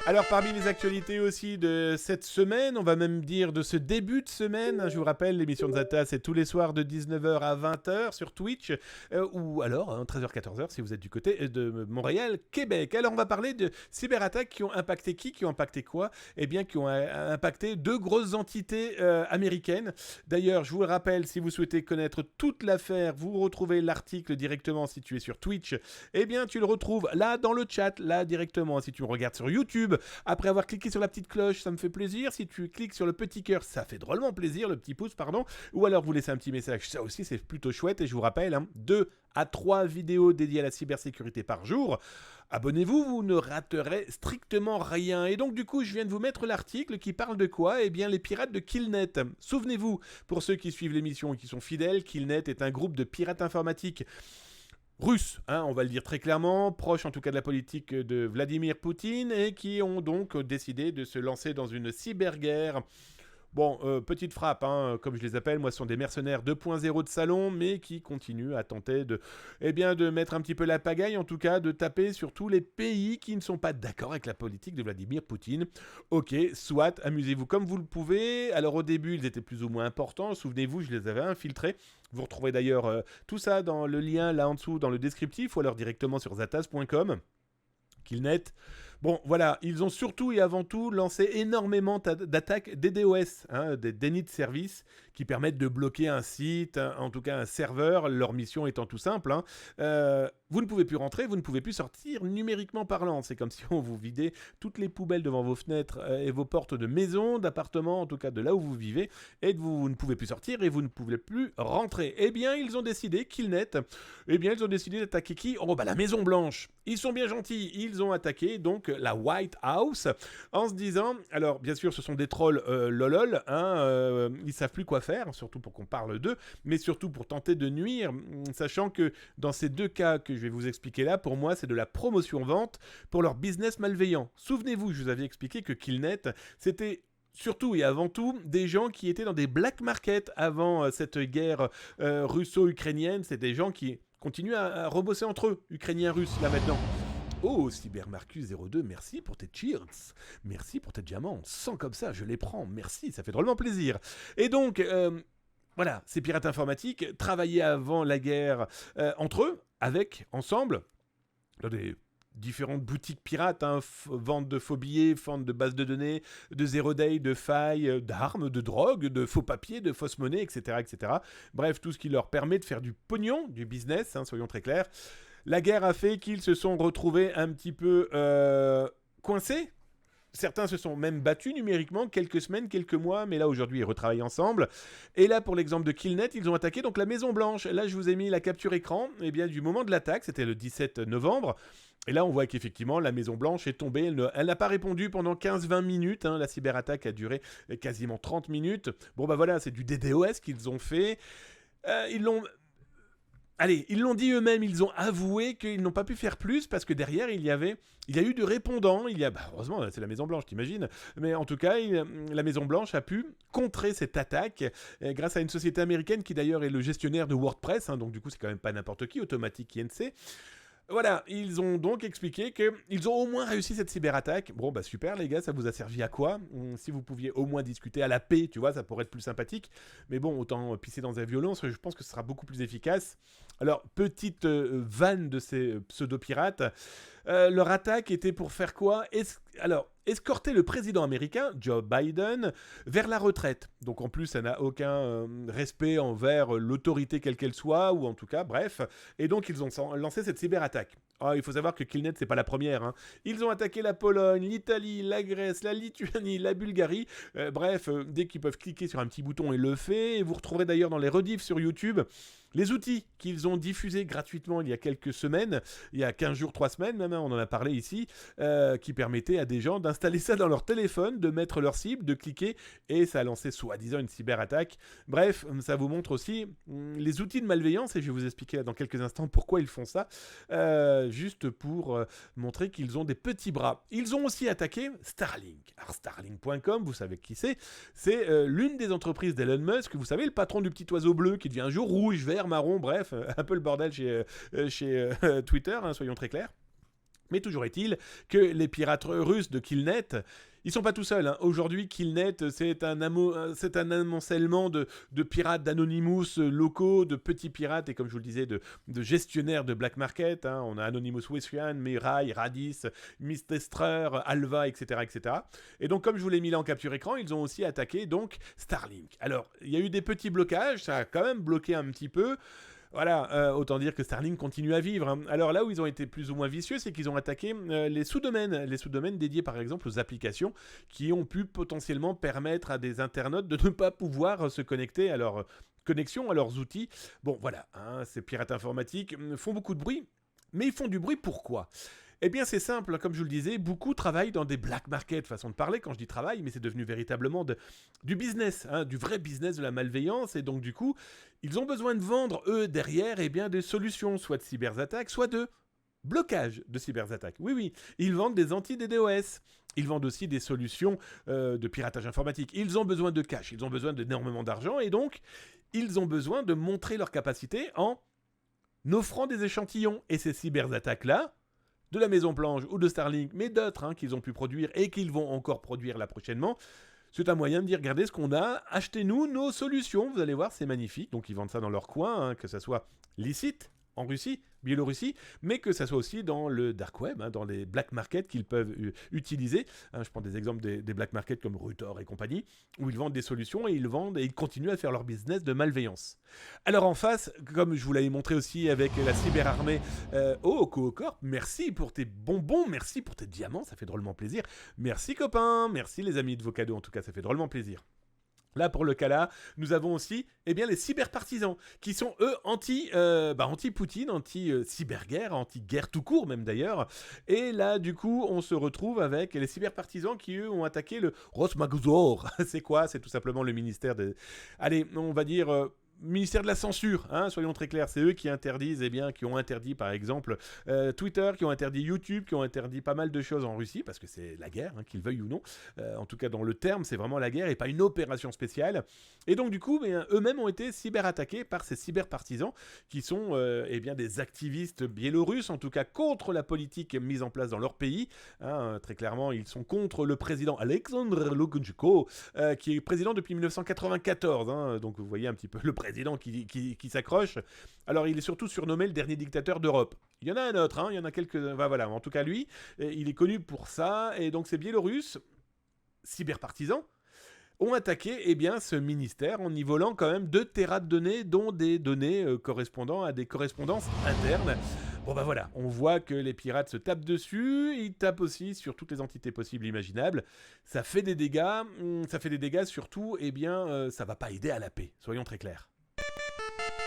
Alors parmi les actualités aussi de cette semaine, on va même dire de ce début de semaine, je vous rappelle l'émission de Zata c'est tous les soirs de 19h à 20h sur Twitch, ou alors 13h-14h si vous êtes du côté de Montréal, Québec. Alors on va parler de cyberattaques qui ont impacté qui ont impacté quoi? Eh bien qui ont impacté deux grosses entités américaines. D'ailleurs je vous le rappelle, si vous souhaitez connaître toute l'affaire, vous retrouvez l'article directement si tu es sur Twitch, eh bien tu le retrouves là dans le chat, là directement. Si tu me regardes sur YouTube, après avoir cliqué sur la petite cloche, ça me fait plaisir. Si tu cliques sur le petit cœur, ça fait drôlement plaisir, le petit pouce, pardon. Ou alors vous laissez un petit message, ça aussi c'est plutôt chouette. Et je vous rappelle, 2 à 3 vidéos dédiées à la cybersécurité par jour. Abonnez-vous, vous ne raterez strictement rien. Et donc du coup, je viens de vous mettre l'article qui parle de quoi? Eh bien, les pirates de Killnet. Souvenez-vous, pour ceux qui suivent l'émission et qui sont fidèles, Killnet est un groupe de pirates informatiques russes, on va le dire très clairement, proches en tout cas de la politique de Vladimir Poutine, et qui ont donc décidé de se lancer dans une cyberguerre. Bon, petite frappe, comme je les appelle, moi ce sont des mercenaires 2.0 de salon, mais qui continuent à tenter de mettre un petit peu la pagaille, en tout cas de taper sur tous les pays qui ne sont pas d'accord avec la politique de Vladimir Poutine. Ok, soit, amusez-vous comme vous le pouvez. Alors au début, ils étaient plus ou moins importants, souvenez-vous, je les avais infiltrés. Vous retrouverez d'ailleurs tout ça dans le lien là en dessous, dans le descriptif, ou alors directement sur zatas.com. Killnet. Bon, voilà, ils ont surtout et avant tout lancé énormément d'attaques DDoS, des dénis de service, qui permettent de bloquer un site, en tout cas un serveur, leur mission étant tout simple. Vous ne pouvez plus rentrer, vous ne pouvez plus sortir numériquement parlant. C'est comme si on vous vidait toutes les poubelles devant vos fenêtres et vos portes de maison, d'appartements, en tout cas de là où vous vivez, et vous ne pouvez plus sortir et vous ne pouvez plus rentrer. Eh bien, ils ont décidé, Killnet, d'attaquer qui? La Maison Blanche. Ils sont bien gentils, ils ont attaqué donc la White House en se disant, alors bien sûr ce sont des trolls lolol, ils savent plus quoi faire, surtout pour qu'on parle d'eux, mais surtout pour tenter de nuire, sachant que dans ces deux cas que je vais vous expliquer là, pour moi c'est de la promotion-vente pour leur business malveillant. Souvenez-vous, je vous avais expliqué que Killnet, c'était surtout et avant tout des gens qui étaient dans des black markets avant cette guerre russo-ukrainienne. C'est des gens qui continuent à rebosser entre eux, ukrainiens-russes là maintenant. Oh, CyberMarcus02, merci pour tes cheers. Merci pour tes diamants. Sans comme ça, je les prends. Merci, ça fait drôlement plaisir. Et donc, voilà, ces pirates informatiques travaillaient avant la guerre entre eux, ensemble, dans des différentes boutiques pirates, vente de faux billets, vente de bases de données, de zero day, de failles, d'armes, de drogue, de faux papiers, de fausses monnaies, etc., etc. Bref, tout ce qui leur permet de faire du pognon, du business, soyons très clairs. La guerre a fait qu'ils se sont retrouvés un petit peu coincés. Certains se sont même battus numériquement quelques semaines, quelques mois, mais là aujourd'hui ils retravaillent ensemble. Et là pour l'exemple de Killnet, ils ont attaqué donc la Maison Blanche. Là je vous ai mis la capture écran, du moment de l'attaque, c'était le 17 novembre. Et là on voit qu'effectivement la Maison Blanche est tombée, elle n'a pas répondu pendant 15-20 minutes, la cyberattaque a duré quasiment 30 minutes. Bon voilà, c'est du DDoS qu'ils ont fait. Ils l'ont dit eux-mêmes, ils ont avoué qu'ils n'ont pas pu faire plus parce que derrière, il y a eu de répondants. Heureusement, c'est la Maison-Blanche, t'imagines. Mais en tout cas, la Maison-Blanche a pu contrer cette attaque grâce à une société américaine qui d'ailleurs est le gestionnaire de WordPress. Donc du coup, c'est quand même pas n'importe qui, Automatic INC. Voilà, ils ont donc expliqué qu'ils ont au moins réussi cette cyberattaque. Bon, super les gars, ça vous a servi à quoi? Si vous pouviez au moins discuter à la paix, tu vois, ça pourrait être plus sympathique. Mais bon, autant pisser dans la violence, je pense que ce sera beaucoup plus efficace. Alors, petite vanne de ces pseudo-pirates. Leur attaque était pour faire quoi? Escorter le président américain, Joe Biden, vers la retraite. Donc en plus, ça n'a aucun respect envers l'autorité quelle qu'elle soit, ou en tout cas, bref. Et donc ils ont lancé cette cyberattaque. Il faut savoir que Killnet, c'est pas la première. Ils ont attaqué la Pologne, l'Italie, la Grèce, la Lituanie, la Bulgarie. Dès qu'ils peuvent cliquer sur un petit bouton, ils le font. Et vous retrouverez d'ailleurs dans les rediffs sur YouTube les outils qu'ils ont diffusés gratuitement il y a quelques semaines, il y a 15 jours, 3 semaines même, on en a parlé ici, qui permettaient à des gens d'installer ça dans leur téléphone, de mettre leur cible, de cliquer, et ça a lancé soi-disant une cyberattaque. Bref, ça vous montre aussi les outils de malveillance, et je vais vous expliquer dans quelques instants pourquoi ils font ça, juste pour montrer qu'ils ont des petits bras. Ils ont aussi attaqué Starlink. Alors Starlink.com, vous savez qui c'est l'une des entreprises d'Elon Musk, vous savez, le patron du petit oiseau bleu qui devient un jour rouge, vert, marron, bref, un peu le bordel chez Twitter, soyons très clairs. Mais toujours est-il que les pirates russes de Killnet, ils sont pas tout seuls. Hein. Aujourd'hui, Killnet, c'est un amoncellement de pirates d'Anonymous locaux, de petits pirates et comme je vous le disais, de gestionnaires de black market. Hein. On a Anonymous Western, Mirai, Radis, Mistestrer, Alva, etc., etc. Et donc, comme je vous l'ai mis là en capture écran, ils ont aussi attaqué donc Starlink. Alors, il y a eu des petits blocages, ça a quand même bloqué un petit peu. Voilà, autant dire que Starlink continue à vivre. Hein. Alors là où ils ont été plus ou moins vicieux, c'est qu'ils ont attaqué les sous-domaines dédiés par exemple aux applications qui ont pu potentiellement permettre à des internautes de ne pas pouvoir se connecter à leur connexion, à leurs outils. Bon voilà, hein, ces pirates informatiques font beaucoup de bruit, mais ils font du bruit pourquoi ? Eh bien c'est simple, comme je vous le disais, beaucoup travaillent dans des black market, façon de parler quand je dis travail, mais c'est devenu véritablement du business, hein, du vrai business de la malveillance, et donc du coup, ils ont besoin de vendre, eux, derrière, eh bien, des solutions, soit de cyberattaques, soit de blocage de cyberattaques. Oui, oui, ils vendent des anti-DDoS, ils vendent aussi des solutions de piratage informatique, ils ont besoin de cash, ils ont besoin d'énormément d'argent, et donc, ils ont besoin de montrer leur capacité en offrant des échantillons, et ces cyberattaques-là, de la Maison Blanche ou de Starlink, mais d'autres hein, qu'ils ont pu produire et qu'ils vont encore produire là prochainement, c'est un moyen de dire, regardez ce qu'on a, achetez-nous nos solutions, vous allez voir, c'est magnifique. Donc ils vendent ça dans leur coin, hein, que ça soit licite en Russie, Biélorussie, mais que ça soit aussi dans le dark web, hein, dans les black markets qu'ils peuvent utiliser. Hein, je prends des exemples des black markets comme Rutor et compagnie, où ils vendent des solutions et ils continuent à faire leur business de malveillance. Alors en face, comme je vous l'avais montré aussi avec la cyberarmée, Cocorp, merci pour tes bonbons, merci pour tes diamants, ça fait drôlement plaisir. Merci copains, merci les amis de vos cadeaux, en tout cas ça fait drôlement plaisir. Là, pour le cas là, nous avons aussi les cyberpartisans, qui sont eux anti-Poutine, anti-cyberguerre, anti-guerre tout court même d'ailleurs. Et là, du coup, on se retrouve avec les cyberpartisans qui, eux, ont attaqué le Rosmagzor. C'est quoi ? C'est tout simplement le ministère des... Allez, on va dire... ministère de la censure, hein, soyons très clairs, c'est eux qui interdisent, qui ont interdit par exemple Twitter, qui ont interdit YouTube, qui ont interdit pas mal de choses en Russie, parce que c'est la guerre, hein, qu'ils veuillent ou non, en tout cas dans le terme, c'est vraiment la guerre et pas une opération spéciale, et donc du coup, eux-mêmes ont été cyberattaqués par ces cyberpartisans, qui sont des activistes biélorusses, en tout cas contre la politique mise en place dans leur pays, hein, très clairement, ils sont contre le président Alexandre Lukashenko, qui est président depuis 1994, hein, donc vous voyez un petit peu le président qui s'accroche. Alors, il est surtout surnommé le dernier dictateur d'Europe. Il y en a un autre, hein, il y en a quelques... voilà, en tout cas, lui, il est connu pour ça. Et donc, ces Biélorusses, cyberpartisans, ont attaqué ce ministère en y volant quand même 2 téras de données, dont des données correspondant à des correspondances internes. Bon voilà, on voit que les pirates se tapent dessus, ils tapent aussi sur toutes les entités possibles et imaginables. Ça fait des dégâts surtout, ça va pas aider à la paix, soyons très clairs.